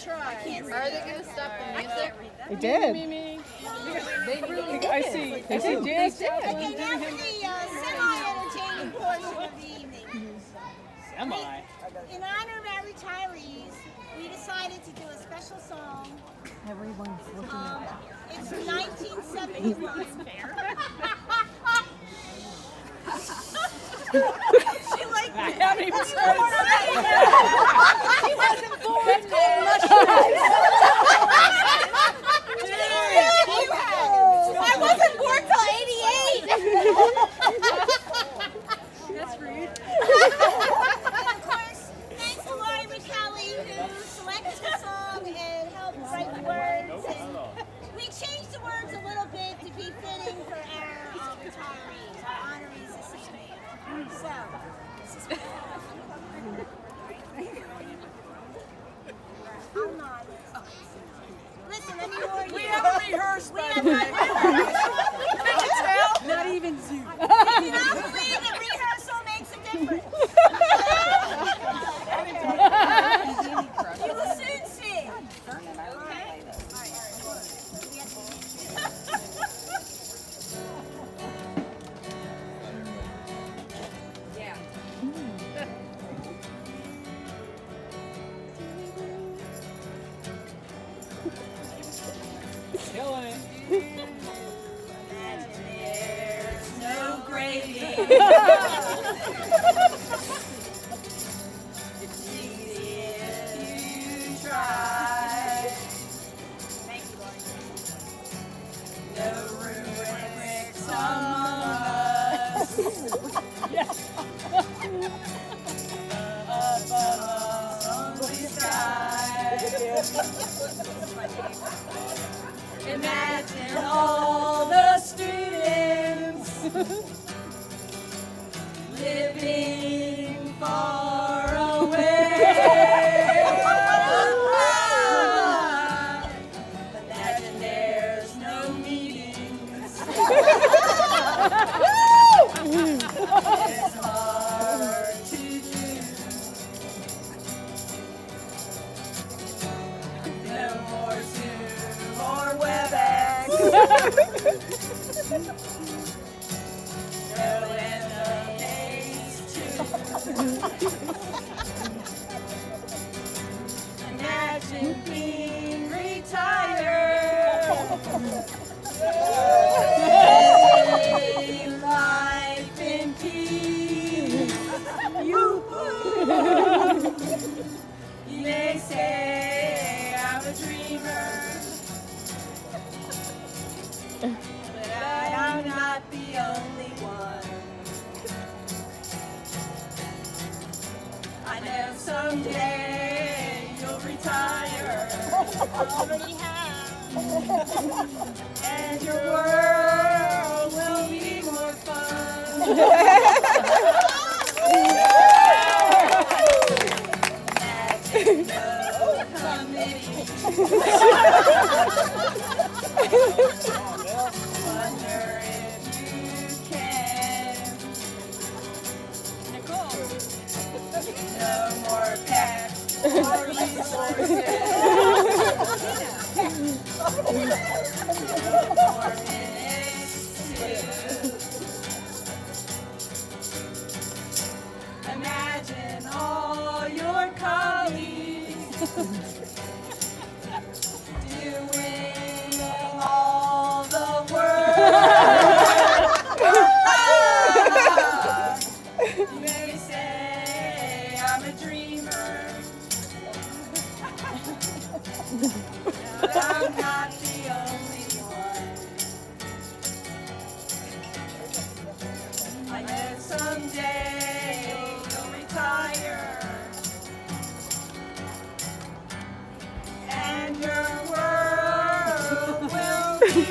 Are they gonna stop the music? They did. They really I see Jazz. Okay, now for the semi-entertaining portion of the evening. Semi. In honor of our retirees, we decided to do a special song. Everyone's looking at It's from 1971. She liked it. I haven't even started. She wasn't born. I wasn't born till '88. That's rude. And of course, thanks to Laurie McCallie who selected the song and helped write the words. And we changed the words a little bit to be fitting for our retirees, our honorees this evening. So, I'm not. Listen, let me warn you. We haven't rehearsed, We by have the not way. rehearsed. Not even Zoom. Do not believe that rehearsal makes a difference. You will soon see. Okay? Killing it. There's no gravy. It's easy if you try. Thank you, Lord. No rubrics among us. Above only sky. Imagine all the students living far away. Imagine there's no meetings. It's hard to do. No more Zoom or WebEx. Throw in the case too. Imagine being retired. Living life in peace. You may say I'm a dreamer, but I'm not the only one. I know someday you'll retire. Already have. And your world will be more fun. Imagine no committee. Wonder if you can. Nicole. No more pet or resources. No more minutes too. Imagine all your colleagues doing all the work. You may say I'm a dreamer, but I'm not the only one. I know someday you'll retire, and your world will be